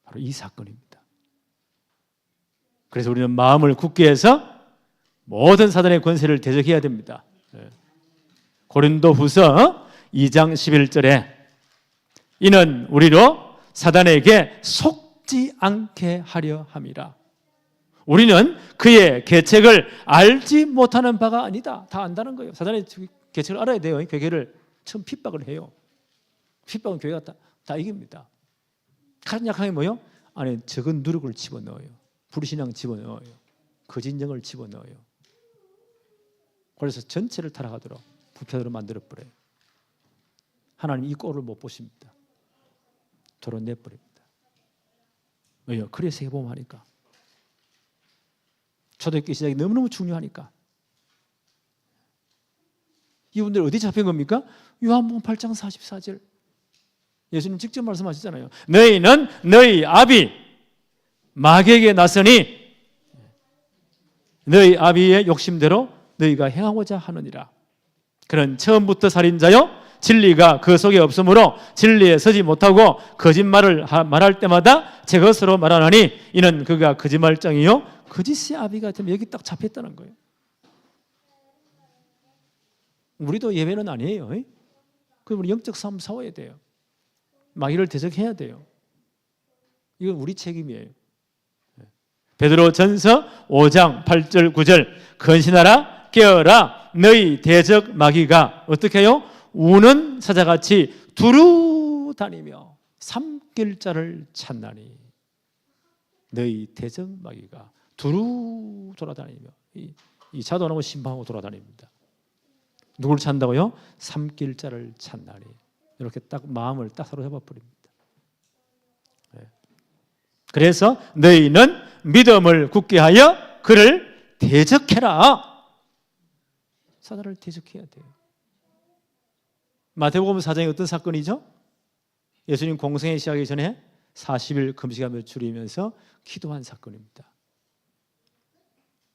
바로 이 사건입니다. 그래서 우리는 마음을 굳게 해서 모든 사단의 권세를 대적해야 됩니다. 고린도후서 2장 11절에 이는 우리로 사단에게 속지 않게 하려 함이라. 우리는 그의 계책을 알지 못하는 바가 아니다. 다 안다는 거예요. 사단의 계책을 알아야 돼요. 괴계를 처음 핍박을 해요. 핍박은 교회가 다 이깁니다. 가장 약한 게 뭐예요? 안에 적은 누룩을 집어넣어요. 불신앙 집어넣어요. 거짓 영을 집어넣어요. 그래서 전체를 타락하도록 부패로 만들어버려요. 하나님 이 꼴을 못 보십니다. 덜어내버립니다. 왜요? 그래서 세계복음하니까. 초대교회 시작이 너무너무 중요하니까. 이분들 어디 잡힌 겁니까? 요한복음 8장 44절. 예수님 직접 말씀하시잖아요. 너희는 너희 아비 마귀에게 나서니 너희 아비의 욕심대로 너희가 행하고자 하느니라. 그는 처음부터 살인자요 진리가 그 속에 없으므로 진리에 서지 못하고 거짓말을 말할 때마다 제 것으로 말하나니 이는 그가 거짓말장이요 거짓의 아비가 되면 여기 딱 잡혔다는 거예요. 우리도 예외는 아니에요. 그럼 우리 영적 싸움 싸워야 돼요. 마귀를 대적해야 돼요. 이건 우리 책임이에요. 베드로 전서 5장 8절 9절 근신하라 깨어라 너희 대적 마귀가 어떻게 해요? 우는 사자같이 두루 다니며 삼킬 자를 찾나니. 너희 대적 마귀가 두루 돌아다니며 이 자도나무 신방하고 돌아다닙니다. 누굴 찾는다고요? 삼킬 자를 찾나니. 이렇게 딱 마음을 딱 사로잡아 버립니다. 그래서 너희는 믿음을 굳게 하여 그를 대적해라. 사단을 대적해야 돼요. 마태복음 4장이 어떤 사건이죠? 예수님 공생애 시작하기 전에 40일 금식하며 줄이면서 기도한 사건입니다.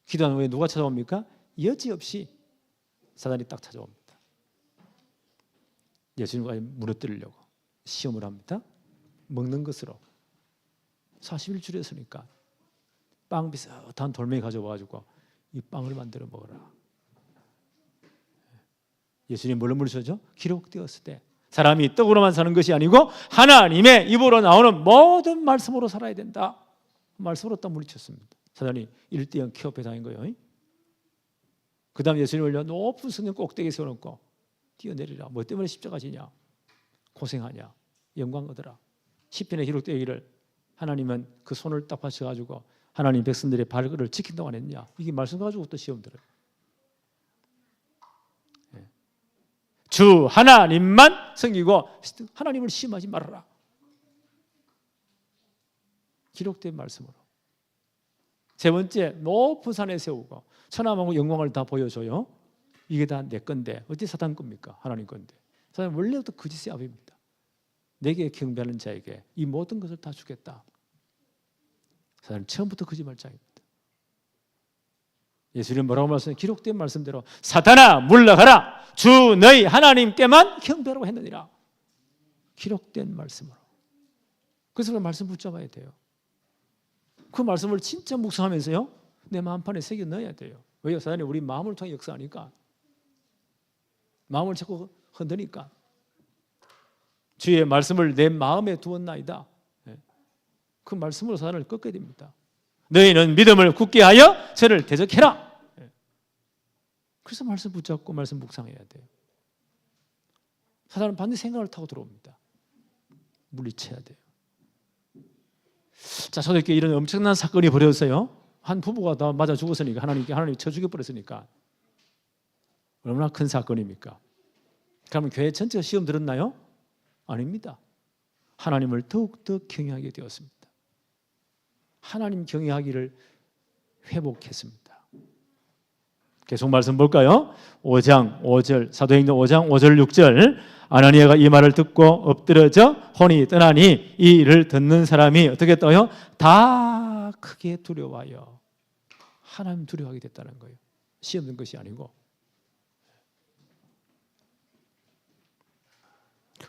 기도하는 후에 누가 찾아옵니까? 여지없이 사단이 딱 찾아옵니다. 예수님과 무너뜨리려고 시험을 합니다. 먹는 것으로 40일 줄였으니까 빵 비슷한 돌멩이 가져와가지고 이 빵을 만들어 먹어라. 예수님 뭘로 물으셨죠? 기록되었을 때 사람이 떡으로만 사는 것이 아니고 하나님의 입으로 나오는 모든 말씀으로 살아야 된다. 말씀으로 딱 물리쳤습니다. 사단이 1대0 퀴어패 당한 거예요. 그 다음 예수님을 높은 성령 꼭대기에 세워놓고 뛰어내리라. 뭐 때문에 십자가 지냐? 고생하냐? 영광 얻으라. 시편에 기록되기를 하나님은 그 손을 딱 받쳐가지고 하나님 백성들의 발걸음을 지킨다고 안 했냐? 이게 말씀 가지고 또 시험 들어요. 주 하나님만 섬기고 하나님을 시험하지 말아라. 기록된 말씀으로. 세 번째, 높은 산에 세우고 천하만국 영광을 다 보여줘요. 이게 다 내 건데 어디 사단 겁니까? 하나님 건데. 사단 원래부터 거짓의 아비입니다. 내게 경배하는 자에게 이 모든 것을 다 주겠다. 사단은 처음부터 거짓말장입니다. 예수님 뭐라고 말씀하셨어요? 기록된 말씀대로 사탄아 물러가라, 주 너희 하나님께만 경배하라고 했느니라. 기록된 말씀으로. 그래서 그 말씀 붙잡아야 돼요. 그 말씀을 진짜 묵상하면서요, 내 마음판에 새겨 넣어야 돼요. 왜요? 사단이 우리 마음을 통해 역사하니까, 마음을 자꾸 흔드니까. 주의 말씀을 내 마음에 두었나이다. 그 말씀으로 사단을 꺾어야 됩니다. 너희는 믿음을 굳게 하여 저를 대적해라. 그래서 말씀 붙잡고 말씀 묵상해야 돼요. 사단은 반드시 생각을 타고 들어옵니다. 물리쳐야 돼요. 자, 초대교회 이런 엄청난 사건이 벌어졌어요. 한 부부가 다 맞아 죽었으니까, 하나님이 쳐 죽여버렸으니까. 얼마나 큰 사건입니까? 그러면 교회 전체가 시험 들었나요? 아닙니다. 하나님을 더욱더 경외하게 되었습니다. 하나님 경외하기를 회복했습니다. 계속 말씀 볼까요? 5장 5절, 사도행전 5장 5절 6절. 아나니아가 이 말을 듣고 엎드려져 혼이 떠나니 이 일을 듣는 사람이 어떻게 했다고요? 다 크게 두려워하여. 하나님 두려워하게 됐다는 거예요. 시험 든 것이 아니고.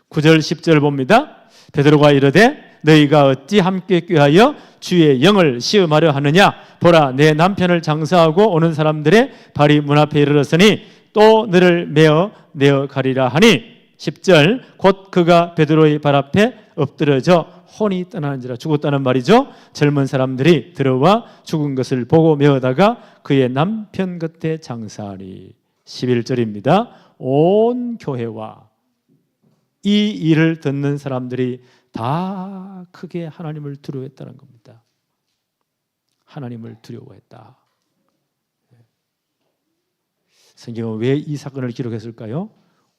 9절 10절 봅니다. 베드로가 이르되 너희가 어찌 함께 꾀하여 주의 영을 시험하려 하느냐? 보라, 내 남편을 장사하고 오는 사람들의 발이 문 앞에 이르렀으니 또 너를 내어 가리라 하니. 10절 곧 그가 베드로의 발 앞에 엎드려져 혼이 떠나는지라. 죽었다는 말이죠. 젊은 사람들이 들어와 죽은 것을 보고 메어다가 그의 남편 곁에 장사하니. 11절입니다. 온 교회와 이 일을 듣는 사람들이 다 크게 하나님을 두려워했다는 겁니다. 하나님을 두려워했다. 성경은 왜 이 사건을 기록했을까요?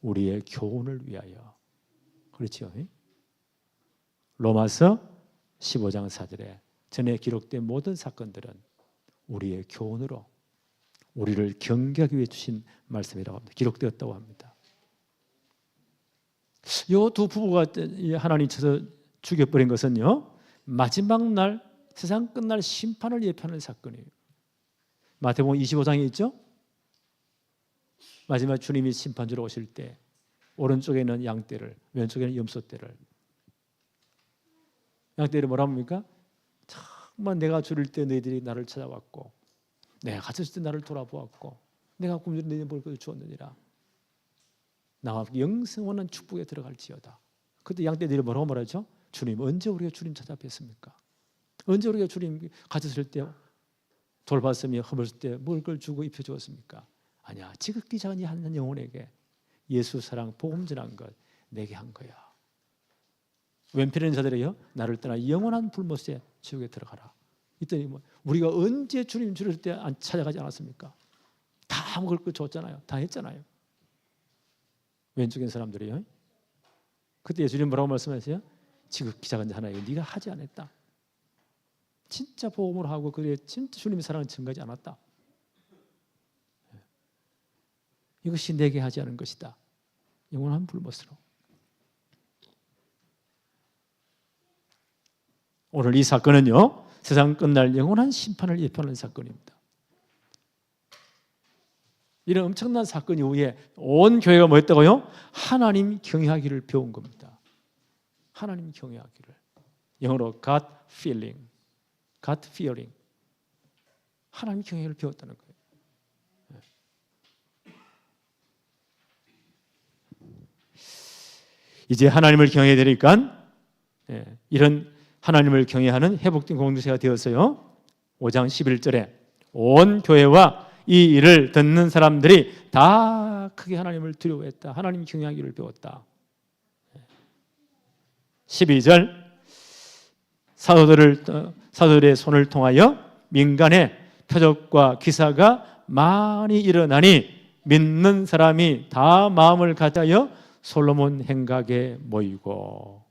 우리의 교훈을 위하여. 그렇죠? 로마서 15장 4절에 전에 기록된 모든 사건들은 우리의 교훈으로 우리를 경계하기 위해 주신 말씀이라고 합니다. 기록되었다고 합니다. 이 두 부부가 하나님 쳐서 죽여버린 것은요, 마지막 날 세상 끝날 심판을 예표하는 사건이에요. 마태복음 25장에 있죠. 마지막 주님이 심판주로 오실 때 오른쪽에는 양떼를, 왼쪽에는 염소떼를. 양떼를 뭐라 합니까? 정말 내가 줄일 때 너희들이 나를 찾아왔고, 내가 갇혔을 때 나를 돌아보았고, 내가 굶주린 너희들 먹을 것을 주었느니라. 나와 영생원한 축복에 들어갈지어다. 그때 양떼들이 뭐라고 말하죠? 주님, 언제 우리가 주님 찾아뵀습니까? 언제 우리가 주님 갇혔을 때 돌봤으며 허물었을 때 먹을 걸 주고 입혀주었습니까? 아니야, 지극히 작은 이 한 영혼에게 예수 사랑 복음 전한 것 내게 한 거야. 왼편에 있는 자들이요, 나를 떠나 영원한 불못에 지옥에 들어가라. 이랬더니 우리가 언제 주님 주를 때 안 찾아가지 않았습니까? 다 먹을 거 줬잖아요. 다 했잖아요. 왼쪽에 있는 사람들이요. 그때 예수님 뭐라고 말씀하세요? 지극히 작은 자 하나에게 네가 하지 않았다. 진짜 복음을 하고 그래 진짜 주님의 사랑을 증가하지 않았다. 이것이 내게 하지 않은 것이다. 영원한 불못으로. 오늘 이 사건은요, 세상 끝날 영원한 심판을 예표하는 사건입니다. 이런 엄청난 사건 이후에 온 교회가 뭐 했다고요? 하나님 경외하기를 배운 겁니다. 하나님 경외하기를. 영어로 God feeling, God fearing. 하나님 경외를 배웠다는 거예요. 이제 하나님을 경외해야 되니까 이런 하나님을 경외하는 회복된 공동체가 되었어요. 5장 11절에 온 교회와 이 일을 듣는 사람들이 다 크게 하나님을 두려워했다. 하나님 경외하기를 배웠다. 12절 사도들의 손을 통하여 민간의 표적과 기사가 많이 일어나니 믿는 사람이 다 마음을 같아여 솔로몬 행각에 모이고.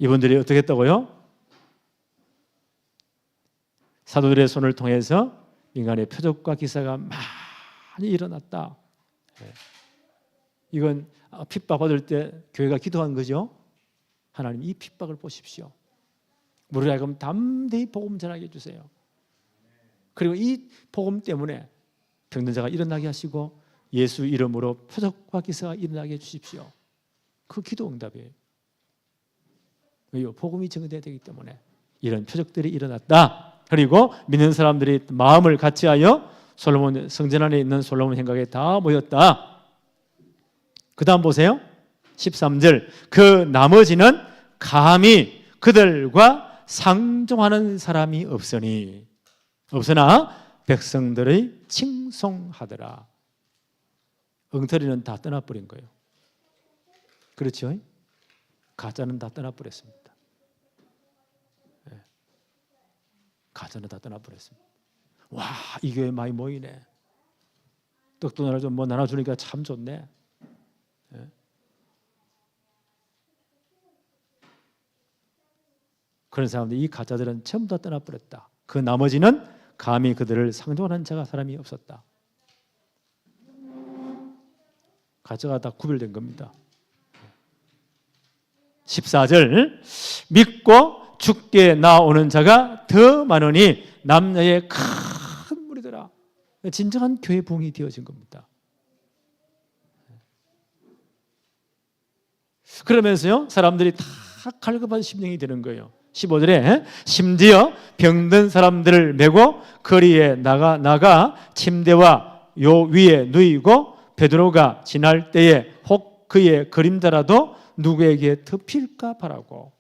이분들이 어떻게 했다고요? 사도들의 손을 통해서 인간의 표적과 기사가 많이 일어났다. 이건 핍박받을 때 교회가 기도한 거죠. 하나님 이 핍박을 보십시오. 우리로 하여금 담대히 복음 전하게 해주세요. 그리고 이 복음 때문에 병든 자가 일어나게 하시고 예수 이름으로 표적과 기사가 일어나게 해주십시오. 그 기도 응답이에요. 왜요? 복음이 증거되어야 되기 때문에 이런 표적들이 일어났다. 그리고 믿는 사람들이 마음을 같이하여 솔로몬 성전 안에 있는 솔로몬 행각에 다 모였다. 그 다음 보세요. 13절. 그 나머지는 감히 그들과 상종하는 사람이 없으니 없으나 백성들의 칭송하더라. 엉터리는 다 떠나버린 거예요. 그렇죠? 가짜는 다 떠나버렸습니다. 가짜는 다 떠나버렸습니다. 와, 이 교회 많이 모이네. 떡도 나눠 뭐 나눠주니까 참 좋네. 그런 사람들, 이 가짜들은 전부 다 떠나버렸다. 그 나머지는 감히 그들을 상종하는 자가 사람이 없었다. 가짜가 다 구별된 겁니다. 14절. 믿고 죽게 나오는 자가 더 많으니 남녀의 큰 무리더라. 진정한 교회 부흥이 되어진 겁니다. 그러면서요, 사람들이 다 갈급한 심령이 되는 거예요. 15절에 심지어 병든 사람들을 메고 거리에 나가 침대와 요 위에 누이고 베드로가 지날 때에 혹 그의 그림자라도 누구에게 덮일까 바라고.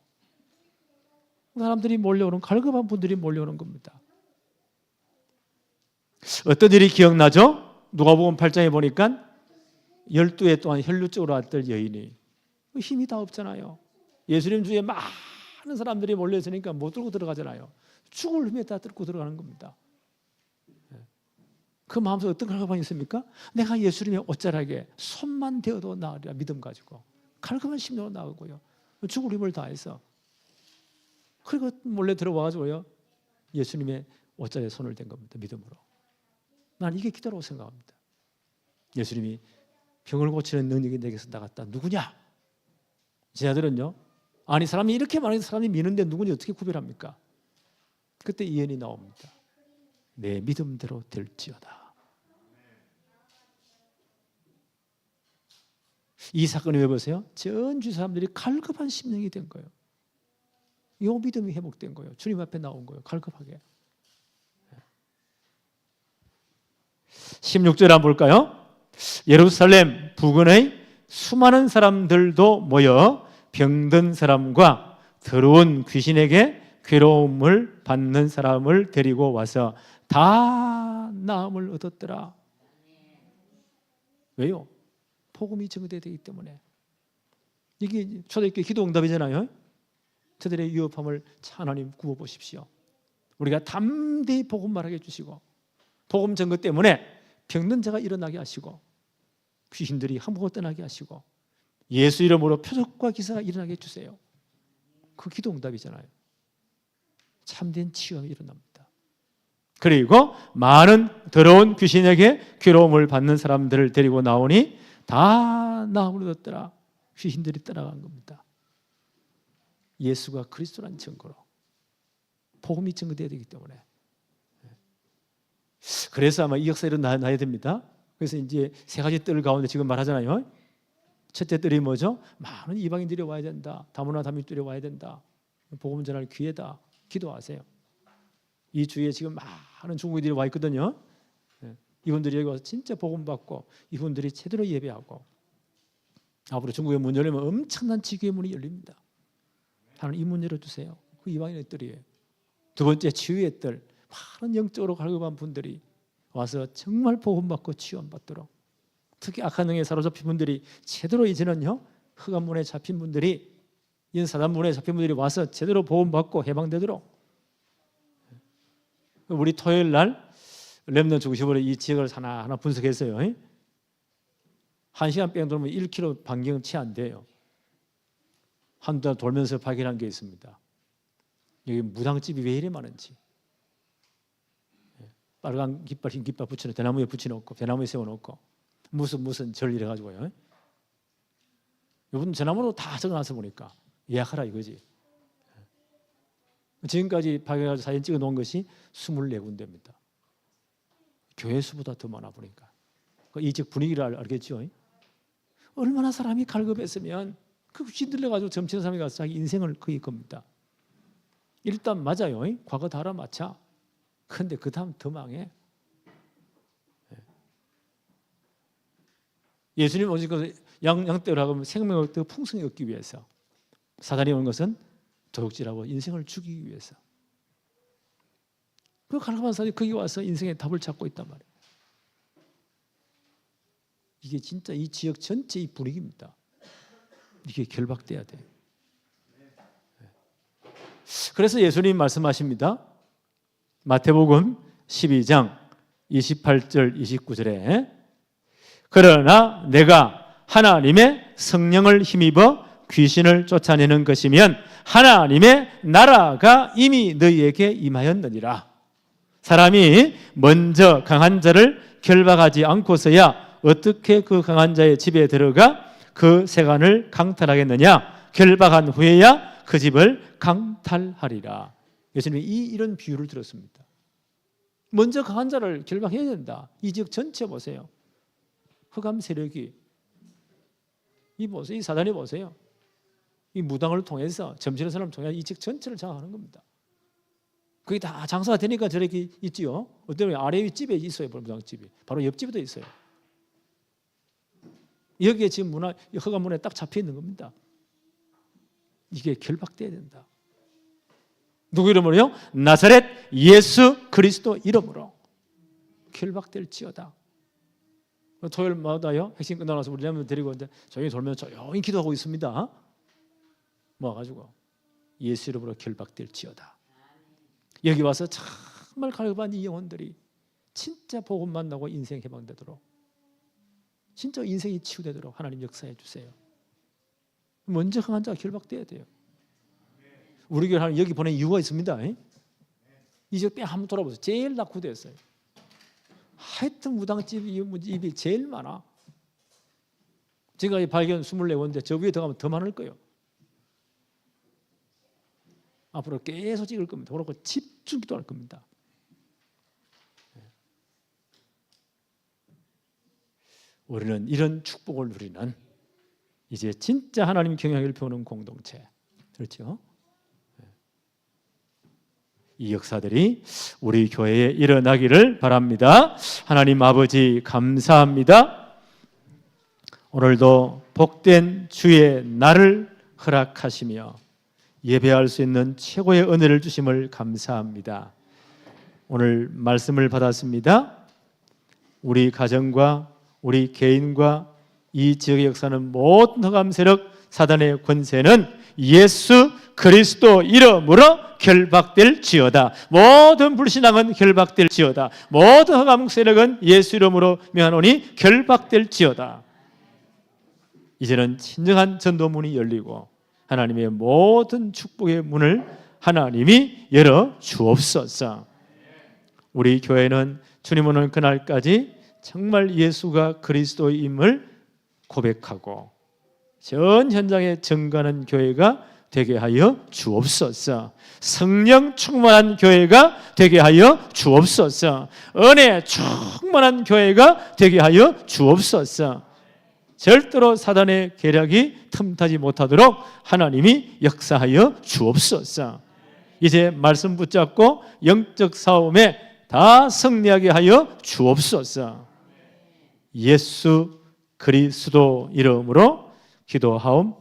사람들이 몰려오는, 갈급한 분들이 몰려오는 겁니다. 어떤 일이 기억나죠? 누가복음 8장에 보니까 12해 동안 혈루증으로 앓던 여인이 힘이 다 없잖아요. 예수님 주위에 많은 사람들이 몰려있으니까 못 들고 들어가잖아요. 죽을 힘에 다 들고 들어가는 겁니다. 그 마음속에 어떤 갈급함이 있습니까? 내가 예수님의 옷자락에 손만 대어도 나으리라 믿음 가지고 갈급한 심령으로 나오고요. 죽을 힘을 다해서 그리고 몰래 들어와가지고요, 예수님의 옷자락에 손을 댄 겁니다. 믿음으로. 난 이게 기도라고 생각합니다. 예수님이 병을 고치는 능력이 내게서 나갔다. 누구냐? 제 아들은요, 아니 사람이 이렇게 많은 사람이 미는데 누군지 어떻게 구별합니까? 그때 예언이 나옵니다. 내 믿음대로 될지어다. 이 사건이 왜 보세요? 전 주위 사람들이 갈급한 심령이 된 거예요. 이 믿음이 회복된 거예요. 주님 앞에 나온 거예요. 갈급하게. 16절 한번 볼까요? 예루살렘 부근의 수많은 사람들도 모여 병든 사람과 더러운 귀신에게 괴로움을 받는 사람을 데리고 와서 다 나음을 얻었더라. 왜요? 복음이 증거되기 때문에. 이게 초대교회 기도 응답이잖아요. 저들의 위협함을 하나님 구워보십시오. 우리가 담대히 복음 말하게 해주시고 복음 증거 때문에 병든 자가 일어나게 하시고 귀신들이 함부로 떠나게 하시고 예수 이름으로 표적과 기사가 일어나게 해주세요. 그 기도 응답이잖아요. 참된 치유가 일어납니다. 그리고 많은 더러운 귀신에게 괴로움을 받는 사람들을 데리고 나오니 다 나음을 얻었더라. 귀신들이 떠나간 겁니다. 예수가 그리스도라는 증거로 복음이 증거되어야 되기 때문에. 그래서 아마 이 역사 일어나야 됩니다. 그래서 이제 세 가지 뜰 가운데 지금 말하잖아요. 첫째 뜰이 뭐죠? 많은 이방인들이 와야 된다. 다문화 다민족들이 와야 된다. 복음 전할 기회다. 기도하세요. 이 주위에 지금 많은 중국인들이 와 있거든요. 이분들이 여기 와서 진짜 복음 받고 이분들이 제대로 예배하고 앞으로 중국의 문 열리면 엄청난 지교의 문이 열립니다. 하나님 이 문 열어주세요. 그 이방인의 뜰이에요. 두 번째 치유의 뜰. 많은 영적으로 갈급한 분들이 와서 정말 복음 받고 치유 받도록. 특히 악한 영에 사로잡힌 분들이 제대로 이제는요, 흑암문에 잡힌 분들이, 이런 사단문에 잡힌 분들이 와서 제대로 복음 받고 해방되도록. 우리 토요일 날 렘넌트 90월에 이 지역을 하나하나 분석했어요. 1시간 뺑 돌면 1km 반경 채 안 돼요. 한두 달 돌면서 발견한 게 있습니다. 여기 무당집이 왜 이래 많은지. 빨간 깃발, 흰 깃발 붙여놓고 대나무에 붙여놓고 대나무에 세워놓고 무슨 절 이래가지고요. 이분 전화번호 다 적어놔서 보니까 예약하라 이거지. 지금까지 발견해서 사진 찍어 놓은 것이 24군데입니다. 교회 수보다 더 많아 보니까. 이 즉 분위기를 알겠죠? 얼마나 사람이 갈급했으면 그 휘둘려가지고 점치는 사람이 가서 자기 인생을 거의 겁니다. 일단 맞아요. 과거 다 알아맞혀. 그런데 그 다음 더 망해. 예수님 오신 것은 양떼로 하고 생명을 더 풍성히 얻기 위해서, 사단이 온 것은 도둑질하고 인생을 죽이기 위해서. 그 갈급한 사람이 거기 와서 인생의 답을 찾고 있단 말이에요. 이게 진짜 이 지역 전체의 분위기입니다. 이게 결박돼야 돼요. 그래서 예수님 말씀하십니다. 마태복음 12장 28절 29절에 그러나 내가 하나님의 성령을 힘입어 귀신을 쫓아내는 것이면 하나님의 나라가 이미 너희에게 임하였느니라. 사람이 먼저 강한 자를 결박하지 않고서야 어떻게 그 강한 자의 집에 들어가 그 세간을 강탈하겠느냐? 결박한 후에야 그 집을 강탈하리라. 예수님이 이런 비유를 들었습니다. 먼저 강한 자를 결박해야 된다. 이 지역 전체 보세요. 흑암 세력이 이 보세요. 이 사단이 보세요. 이 무당을 통해서 점치는 사람을 통해 이 지역 전체를 장악하는 겁니다. 그게 다 장사가 되니까 저렇게 있지요. 어떤 아래 집에 있어요. 무당집이 바로 옆집에도 있어요. 여기에 지금 흑암 문에 딱 잡혀 있는 겁니다. 이게 결박돼야 된다. 누구 이름으로요? 나사렛 예수 그리스도 이름으로 결박될지어다. 토요일마다요 핵심 끝나서 우리 자매들 데리고 오는데 조용히 돌면서 조용히 기도하고 있습니다. 모아가지고 예수 이름으로 결박될지어다. 여기 와서 정말 갈급한 이 영혼들이 진짜 복음 만나고 인생 해방되도록, 진짜 인생이 치유되도록 하나님 역사해 주세요. 먼저 강한 자가 결박돼야 돼요. 우리 교회 하나님 여기 보낸 이유가 있습니다. 이제 뺨 한번 돌아보세요. 제일 낙후됐어요. 하여튼 무당집 입이 제일 많아. 제가 발견 24군데 저 위에 더 가면 더 많을 거예요. 앞으로 계속 찍을 겁니다. 그렇고 집중 기도할 겁니다. 우리는 이런 축복을 누리는 이제 진짜 하나님 경영을 펴는 공동체, 그렇죠? 이 역사들이 우리 교회에 일어나기를 바랍니다. 하나님 아버지 감사합니다. 오늘도 복된 주의 날을 허락하시며 예배할 수 있는 최고의 은혜를 주심을 감사합니다. 오늘 말씀을 받았습니다. 우리 가정과 우리 개인과 이 지역의 역사는 모든 흑암 세력 사단의 권세는 예수 그리스도 이름으로 결박될지어다. 모든 불신앙은 결박될지어다. 모든 흑암 세력은 예수 이름으로 명하노니 결박될지어다. 이제는 진정한 전도문이 열리고 하나님의 모든 축복의 문을 하나님이 열어 주옵소서. 우리 교회는 주님 오는 그날까지 정말 예수가 그리스도임을 고백하고 전 현장에 증거하는 교회가 되게 하여 주옵소서. 성령 충만한 교회가 되게 하여 주옵소서. 은혜 충만한 교회가 되게 하여 주옵소서. 절대로 사단의 계략이 틈타지 못하도록 하나님이 역사하여 주옵소서. 이제 말씀 붙잡고 영적 싸움에 다 승리하게 하여 주옵소서. 예수 그리스도 이름으로 기도하옵